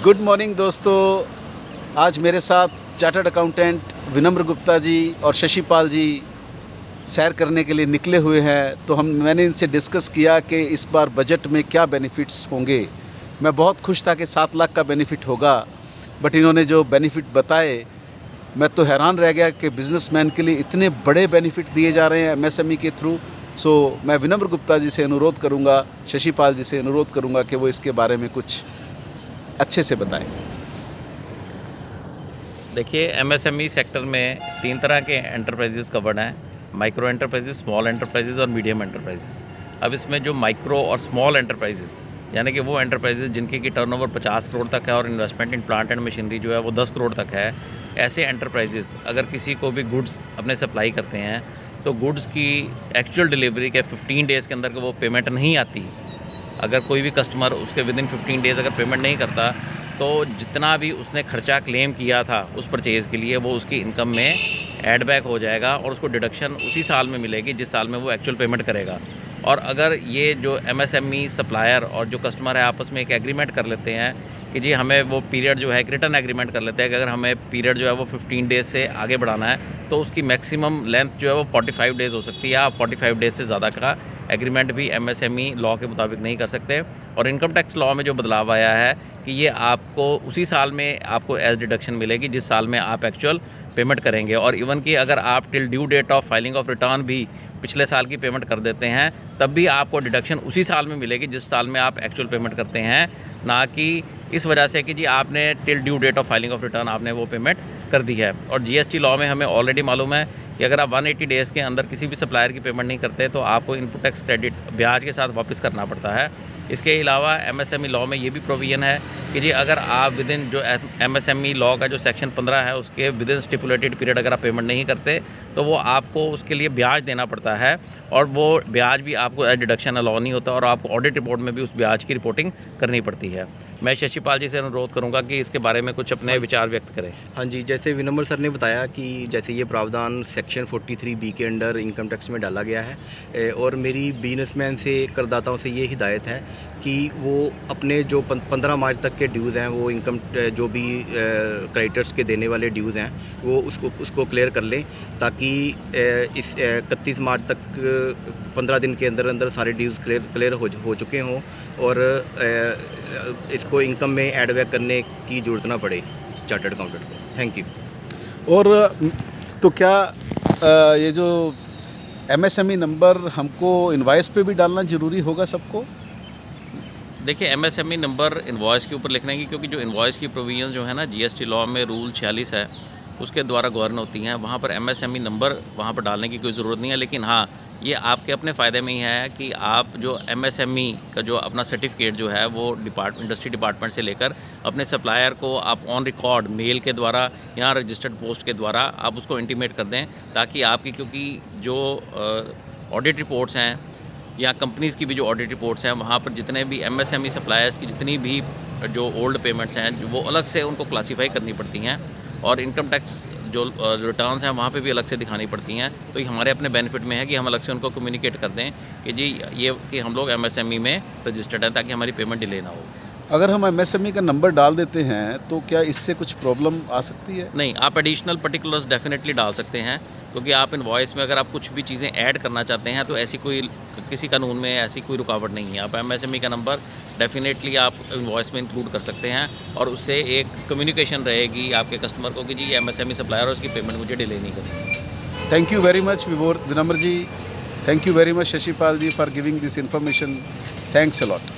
Good morning दोस्तों। आज मेरे साथ चार्टर्ड अकाउंटेंट विनम्र गुप्ता जी और शशिपाल जी सैर करने के लिए निकले हुए हैं। तो मैंने इनसे डिस्कस किया कि इस बार बजट में क्या बेनिफिट्स होंगे। मैं बहुत खुश था कि 7 लाख का बेनिफिट होगा, बट इन्होंने जो बेनिफिट बताए मैं तो हैरान रह गया कि बिज़नेसमैन के लिए इतने बड़े बेनिफिट दिए जा रहे हैं एमएसएमई के थ्रू। सो मैं विनम्र गुप्ता जी से अनुरोध करूंगा, शशिपाल जी से अनुरोध करूंगा कि वो इसके बारे में कुछ अच्छे से बताएं। देखिए, एमएसएमई सेक्टर में 3 तरह के एंटरप्राइजेस कवर्ड हैं, माइक्रो एंटरप्राइजेस, स्मॉल एंटरप्राइजेस और मीडियम एंटरप्राइजेस। अब इसमें जो माइक्रो और स्मॉल एंटरप्राइजेस यानी कि वो एंटरप्राइजेस जिनकी की टर्नओवर 50 करोड़ तक है और investment in plant and machinery जो है वो 10 करोड़ तक है, ऐसे एंटरप्राइजेस अगर किसी को भी गुड्स अपने सप्लाई करते हैं तो गुड्स की एक्चुअल डिलीवरी के 15 डेज़ के अंदर वो पेमेंट नहीं आती, अगर कोई भी कस्टमर उसके विदिन 15 डेज़ अगर पेमेंट नहीं करता तो जितना भी उसने खर्चा क्लेम किया था उस परचेज़ के लिए वो उसकी इनकम में ऐड बैक हो जाएगा और उसको डिडक्शन उसी साल में मिलेगी जिस साल में वो एक्चुअल पेमेंट करेगा। और अगर ये जो एमएसएमई सप्लायर और जो कस्टमर है आपस में एक एग्रीमेंट कर लेते हैं कि जी हमें वो पीरियड जो है एक रिटर्न एग्रीमेंट कर लेते हैं कि अगर हमें पीरियड जो है वो 15 डेज़ से आगे बढ़ाना है तो उसकी मैक्सिमम लेंथ जो है वो 45 डेज़ हो सकती है। आप 45 डेज़ से ज़्यादा का एग्रीमेंट भी एमएसएमई लॉ के मुताबिक नहीं कर सकते। और इनकम टैक्स लॉ में जो बदलाव आया है कि ये आपको उसी साल में आपको एज डिडक्शन मिलेगी जिस साल में आप एक्चुअल पेमेंट करेंगे। और इवन कि अगर आप till due date of filing of return भी पिछले साल की पेमेंट कर देते हैं तब भी आपको डिडक्शन उसी साल में मिलेगी जिस साल में आप एक्चुअल पेमेंट करते हैं, ना कि इस वजह से कि जी आपने till due date of filing of return आपने वो पेमेंट कर दी है। और जीएसटी लॉ में हमें ऑलरेडी मालूम है कि अगर आप 180 डेज़ के अंदर किसी भी सप्लायर की पेमेंट नहीं करते तो आपको इनपुट टैक्स क्रेडिट ब्याज के साथ वापस करना पड़ता है। इसके अलावा एमएसएमई लॉ में ये भी प्रोविज़न है कि जी अगर आप विदिन जो एमएसएमई लॉ का जो सेक्शन 15 है उसके विदिन स्टिपुलेटेड पीरियड अगर आप पेमेंट नहीं करते तो वो आपको उसके लिए ब्याज देना पड़ता है और वो ब्याज भी आपको एज डिडक्शन अलाउ नहीं होता और आपको ऑडिट रिपोर्ट में भी उस ब्याज की रिपोर्टिंग करनी पड़ती है। मैं शशिपाल जी से अनुरोध करूंगा कि इसके बारे में कुछ अपने विचार व्यक्त करें। हाँ जी, जैसे विनम्र सर ने बताया कि जैसे ये प्रावधान सेक्शन 43B के अंडर इनकम टैक्स में डाला गया है और मेरी बिजनेसमैन से करदाताओं से ये हिदायत है कि वो अपने जो 15 मार्च तक के ड्यूज़ हैं वो इनकम जो भी क्रेडिटर्स के देने वाले ड्यूज़ हैं वो उसको क्लियर कर लें ताकि इस 31 मार्च तक 15 दिन के अंदर अंदर सारे ड्यूज़ क्लियर हो चुके हों और इसको इनकम में ऐड बैक करने की ज़रूरत ना पड़े चार्टर्ड अकाउंटेंट को। Thank you. और तो क्या ये जो एमएसएमई नंबर हमको इनवॉइस पे भी डालना ज़रूरी होगा सबको? देखिए, एमएसएमई नंबर इनवॉइस के ऊपर लिखना है क्योंकि जो इनवॉइस की प्रोविजन जो है ना जीएसटी लॉ में रूल 46 है उसके द्वारा गवर्न होती हैं, वहाँ पर एमएसएमई नंबर वहाँ पर डालने की कोई ज़रूरत नहीं है। लेकिन हाँ, ये आपके अपने फ़ायदे में ही है कि आप जो एमएसएमई का जो अपना सर्टिफिकेट जो है वो इंडस्ट्री डिपार्टमेंट से लेकर अपने सप्लायर को आप ऑन रिकॉर्ड मेल के द्वारा या रजिस्टर्ड पोस्ट के द्वारा आप उसको इंटीमेट कर दें ताकि आपकी, क्योंकि जो ऑडिट रिपोर्ट्स हैं या कंपनीज़ की भी जो ऑडिट रिपोर्ट्स हैं वहाँ पर जितने भी एमएसएमई सप्लायर्स की जितनी भी जो ओल्ड पेमेंट्स हैं वो अलग से उनको क्लासीफाई करनी पड़ती हैं और इनकम टैक्स जो रिटर्न्स हैं वहाँ पे भी अलग से दिखानी पड़ती हैं। तो ये हमारे अपने बेनिफिट में है कि हम अलग से उनको कम्युनिकेट कर दें कि जी ये कि हम लोग एमएसएमई में रजिस्टर्ड हैं ताकि हमारी पेमेंट डिले ना हो। अगर हम एमएसएमई का नंबर डाल देते हैं तो क्या इससे कुछ प्रॉब्लम आ सकती है? नहीं, आप एडिशनल पर्टिकुलर्स डेफिनेटली डाल सकते हैं क्योंकि आप इनवॉइस में अगर आप कुछ भी चीज़ें ऐड करना चाहते हैं तो ऐसी कोई किसी कानून में ऐसी कोई रुकावट नहीं है। आप एमएसएमई का नंबर डेफिनेटली आप इनवॉइस में इंक्लूड कर सकते हैं और उससे एक कम्युनिकेशन रहेगी आपके कस्टमर को कि जी एमएसएमई सप्लायर और उसकी पेमेंट मुझे डिले नहीं करनी। Thank you very much Vinamra ji, thank you very much Shashipal ji for giving this information. Thanks a lot.